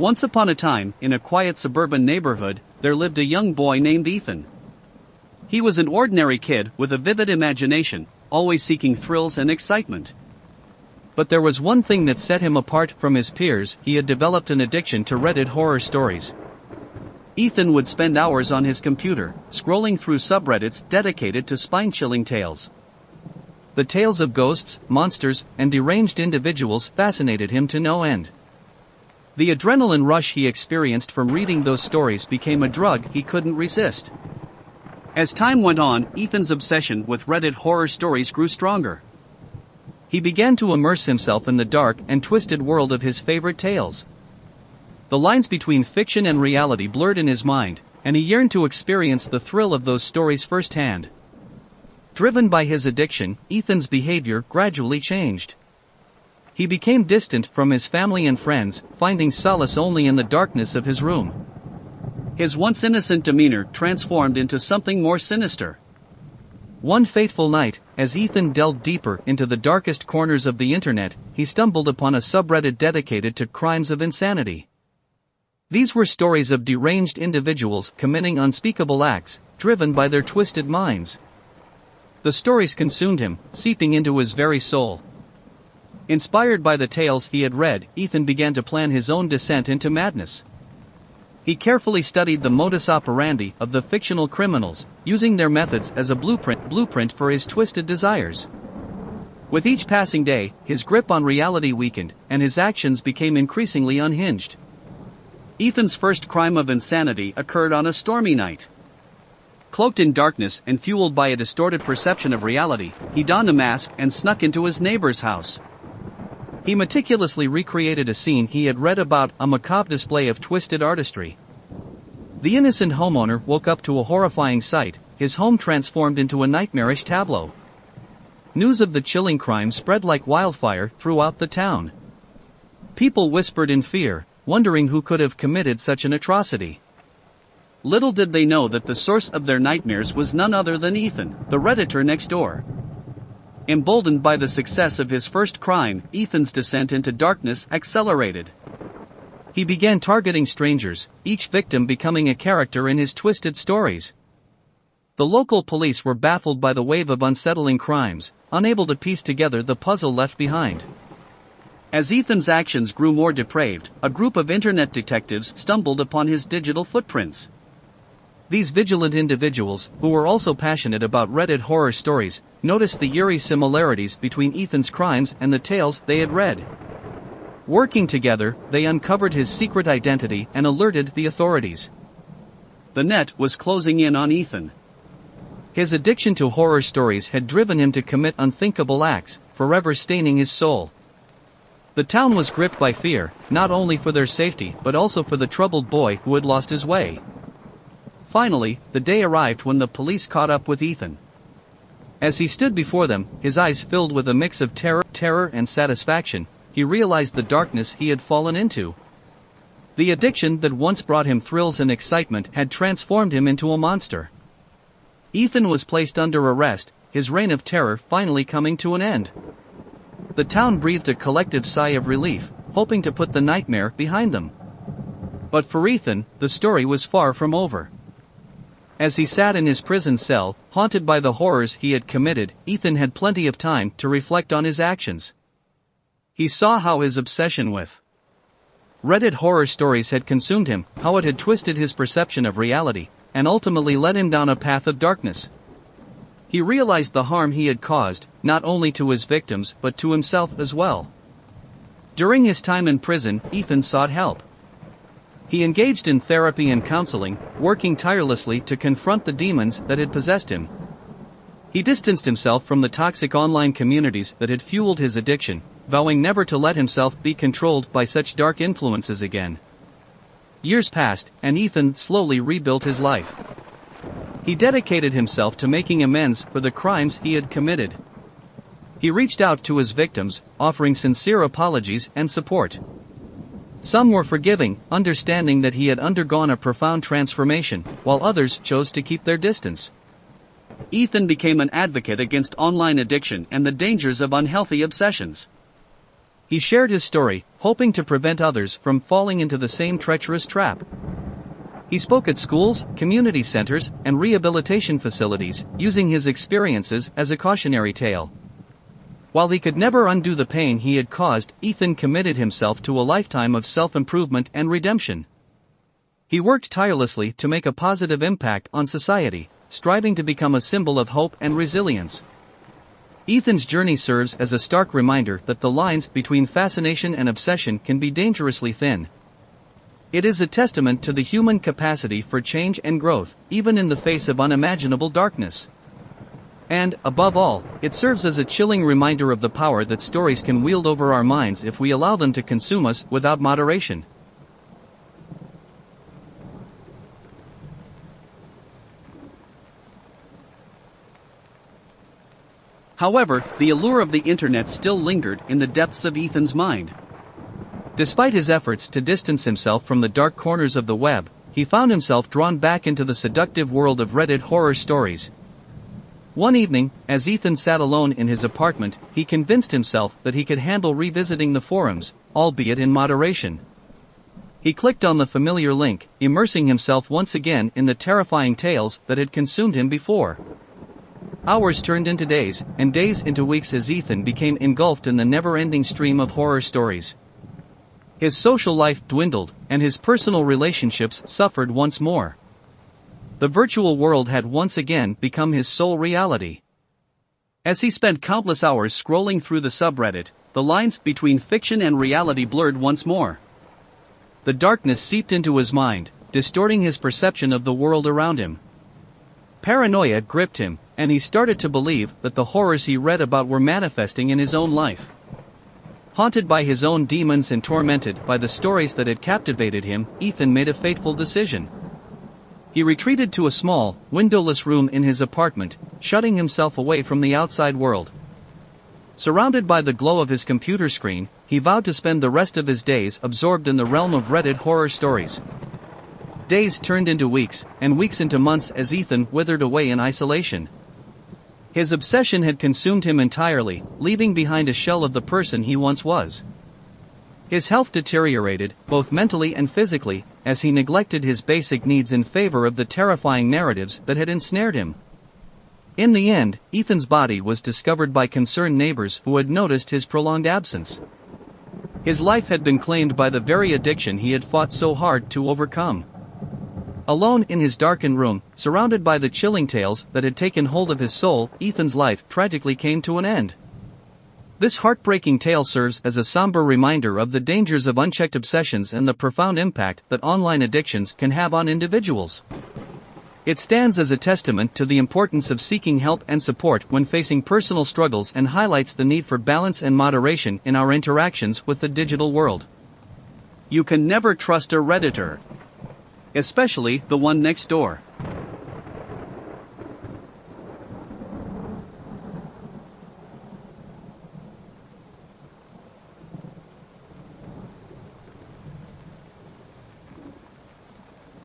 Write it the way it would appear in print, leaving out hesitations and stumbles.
Once upon a time, in a quiet suburban neighborhood, there lived a young boy named Ethan. He was an ordinary kid with a vivid imagination, always seeking thrills and excitement. But there was one thing that set him apart from his peers: he had developed an addiction to Reddit horror stories. Ethan would spend hours on his computer, scrolling through subreddits dedicated to spine-chilling tales. The tales of ghosts, monsters, and deranged individuals fascinated him to no end. The adrenaline rush he experienced from reading those stories became a drug he couldn't resist. As time went on, Ethan's obsession with Reddit horror stories grew stronger. He began to immerse himself in the dark and twisted world of his favorite tales. The lines between fiction and reality blurred in his mind, and he yearned to experience the thrill of those stories firsthand. Driven by his addiction, Ethan's behavior gradually changed. He became distant from his family and friends, finding solace only in the darkness of his room. His once innocent demeanor transformed into something more sinister. One fateful night, as Ethan delved deeper into the darkest corners of the internet, he stumbled upon a subreddit dedicated to crimes of insanity. These were stories of deranged individuals committing unspeakable acts, driven by their twisted minds. The stories consumed him, seeping into his very soul. Inspired by the tales he had read, Ethan began to plan his own descent into madness. He carefully studied the modus operandi of the fictional criminals, using their methods as a blueprint for his twisted desires. With each passing day, his grip on reality weakened, and his actions became increasingly unhinged. Ethan's first crime of insanity occurred on a stormy night. Cloaked in darkness and fueled by a distorted perception of reality, he donned a mask and snuck into his neighbor's house. He meticulously recreated a scene he had read about, a macabre display of twisted artistry. The innocent homeowner woke up to a horrifying sight, his home transformed into a nightmarish tableau. News of the chilling crime spread like wildfire throughout the town. People whispered in fear, wondering who could have committed such an atrocity. Little did they know that the source of their nightmares was none other than Ethan, the Redditor next door. Emboldened by the success of his first crime, Ethan's descent into darkness accelerated. He began targeting strangers, each victim becoming a character in his twisted stories. The local police were baffled by the wave of unsettling crimes, unable to piece together the puzzle left behind. As Ethan's actions grew more depraved, a group of internet detectives stumbled upon his digital footprints. These vigilant individuals, who were also passionate about Reddit horror stories, noticed the eerie similarities between Ethan's crimes and the tales they had read. Working together, they uncovered his secret identity and alerted the authorities. The net was closing in on Ethan. His addiction to horror stories had driven him to commit unthinkable acts, forever staining his soul. The town was gripped by fear, not only for their safety but also for the troubled boy who had lost his way. Finally, the day arrived when the police caught up with Ethan. As he stood before them, his eyes filled with a mix of terror and satisfaction, he realized the darkness he had fallen into. The addiction that once brought him thrills and excitement had transformed him into a monster. Ethan was placed under arrest, his reign of terror finally coming to an end. The town breathed a collective sigh of relief, hoping to put the nightmare behind them. But for Ethan, the story was far from over. As he sat in his prison cell, haunted by the horrors he had committed, Ethan had plenty of time to reflect on his actions. He saw how his obsession with Reddit horror stories had consumed him, how it had twisted his perception of reality, and ultimately led him down a path of darkness. He realized the harm he had caused, not only to his victims but to himself as well. During his time in prison, Ethan sought help. He engaged in therapy and counseling, working tirelessly to confront the demons that had possessed him. He distanced himself from the toxic online communities that had fueled his addiction, vowing never to let himself be controlled by such dark influences again. Years passed, and Ethan slowly rebuilt his life. He dedicated himself to making amends for the crimes he had committed. He reached out to his victims, offering sincere apologies and support. Some were forgiving, understanding that he had undergone a profound transformation, while others chose to keep their distance. Ethan became an advocate against online addiction and the dangers of unhealthy obsessions. He shared his story, hoping to prevent others from falling into the same treacherous trap. He spoke at schools, community centers, and rehabilitation facilities, using his experiences as a cautionary tale. While he could never undo the pain he had caused, Ethan committed himself to a lifetime of self-improvement and redemption. He worked tirelessly to make a positive impact on society, striving to become a symbol of hope and resilience. Ethan's journey serves as a stark reminder that the lines between fascination and obsession can be dangerously thin. It is a testament to the human capacity for change and growth, even in the face of unimaginable darkness. And, above all, it serves as a chilling reminder of the power that stories can wield over our minds if we allow them to consume us without moderation. However, the allure of the internet still lingered in the depths of Ethan's mind. Despite his efforts to distance himself from the dark corners of the web, he found himself drawn back into the seductive world of Reddit horror stories. One evening, as Ethan sat alone in his apartment, he convinced himself that he could handle revisiting the forums, albeit in moderation. He clicked on the familiar link, immersing himself once again in the terrifying tales that had consumed him before. Hours turned into days, and days into weeks as Ethan became engulfed in the never-ending stream of horror stories. His social life dwindled, and his personal relationships suffered once more. The virtual world had once again become his sole reality. As he spent countless hours scrolling through the subreddit, the lines between fiction and reality blurred once more. The darkness seeped into his mind, distorting his perception of the world around him. Paranoia gripped him, and he started to believe that the horrors he read about were manifesting in his own life. Haunted by his own demons and tormented by the stories that had captivated him, Ethan made a fateful decision. He retreated to a small, windowless room in his apartment, shutting himself away from the outside world. Surrounded by the glow of his computer screen, he vowed to spend the rest of his days absorbed in the realm of Reddit horror stories. Days turned into weeks, and weeks into months as Ethan withered away in isolation. His obsession had consumed him entirely, leaving behind a shell of the person he once was. His health deteriorated, both mentally and physically, as he neglected his basic needs in favor of the terrifying narratives that had ensnared him. In the end, Ethan's body was discovered by concerned neighbors who had noticed his prolonged absence. His life had been claimed by the very addiction he had fought so hard to overcome. Alone in his darkened room, surrounded by the chilling tales that had taken hold of his soul, Ethan's life tragically came to an end. This heartbreaking tale serves as a somber reminder of the dangers of unchecked obsessions and the profound impact that online addictions can have on individuals. It stands as a testament to the importance of seeking help and support when facing personal struggles and highlights the need for balance and moderation in our interactions with the digital world. You can never trust a Redditor, especially the one next door.